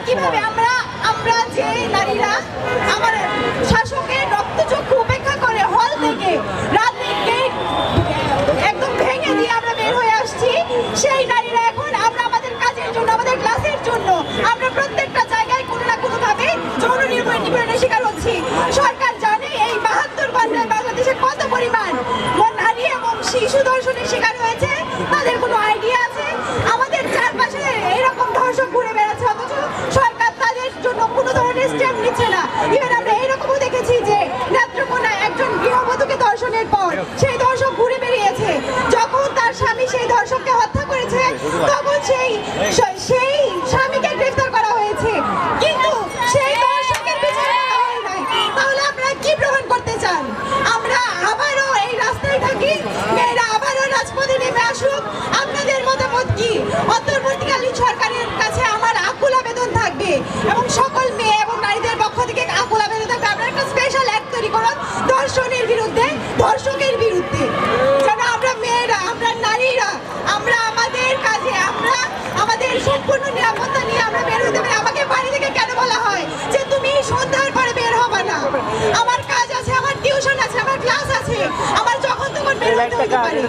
কিভাবে আমরা যে নারীরা আমার শাসকের রক্তচক্ষু উপেক্ষা করে হল থেকে রাতের গেট একদম ভেঙে দিয়ে আমরা বের হয়ে আসছি, সেই নারীরা এখন আমরা আমাদের কাজের জন্য, আমাদের ক্লাসের জন্য আমরা প্রত্যেকটা জায়গায় কোনো না কোনো ভাবে যৌন নিপীড়নের শিকার হচ্ছি। সরকার জানে এই 72 ঘন্টায় বাংলাদেশে কত পরিমাণ নারী এবং শিশু ধর্ষণের শিকার হয়েছে, তাদের কোনো আইডিয়া আছে? আমাদের চারপাশে এরকম ধর্ষক ঘুরে বেড়াচ্ছে, অথচ সরকার তাদের জন্য কোনো ধরনের স্টেপ নিচ্ছে না। ইভেন আমরা এরকমও দেখেছি যে নেত্রকোনায় একজন গৃহবধূকে ধর্ষণের পর সেই ধর্ষক ঘুরে বেরিয়েছে, যখন তার স্বামী সেই ধর্ষককে হত্যা করেছে তখন সেই স্বামীকে গ্রেফতার করা হয়েছে, কিন্তু সেই ধর্ষকের বিচার করা হয় নাই। তাহলে আপনারা কি প্রমাণ করতে চান? আমরা আবারও এই রাস্তায় থাকি, মেয়েরা আবারও রাজপথে নেমে আসুক। আপনাদের মতামত কি? অন্তর্বর্তীকালীন সরকারের কাছে আমার আকুল আবেদন থাকবে এবং সকল মেয়ে এবং নারীদের পক্ষ থেকে আকুল আবেদন থাকবে, আপনারা একটা স্পেশাল অ্যাক্ট তৈরি করুন ধর্ষণের বিরুদ্ধে, ধর্ষকের বিরুদ্ধে, যেন আমরা মেয়েরা, আমরা নারীরা, আমরা আমাদের কাজে, আমরা আমাদের সম্পূর্ণ নিরাপত্তা নিয়ে আমরা বের হতে পারি। আমাকে বাড়ি থেকে কেন বলা হয় যে তুমি সন্ধ্যার পরে বের হবা না? আমার কাজ আছে, আমার টিউশন আছে, আমার ক্লাস আছে, আমার যখন তখন বের হতে পারে।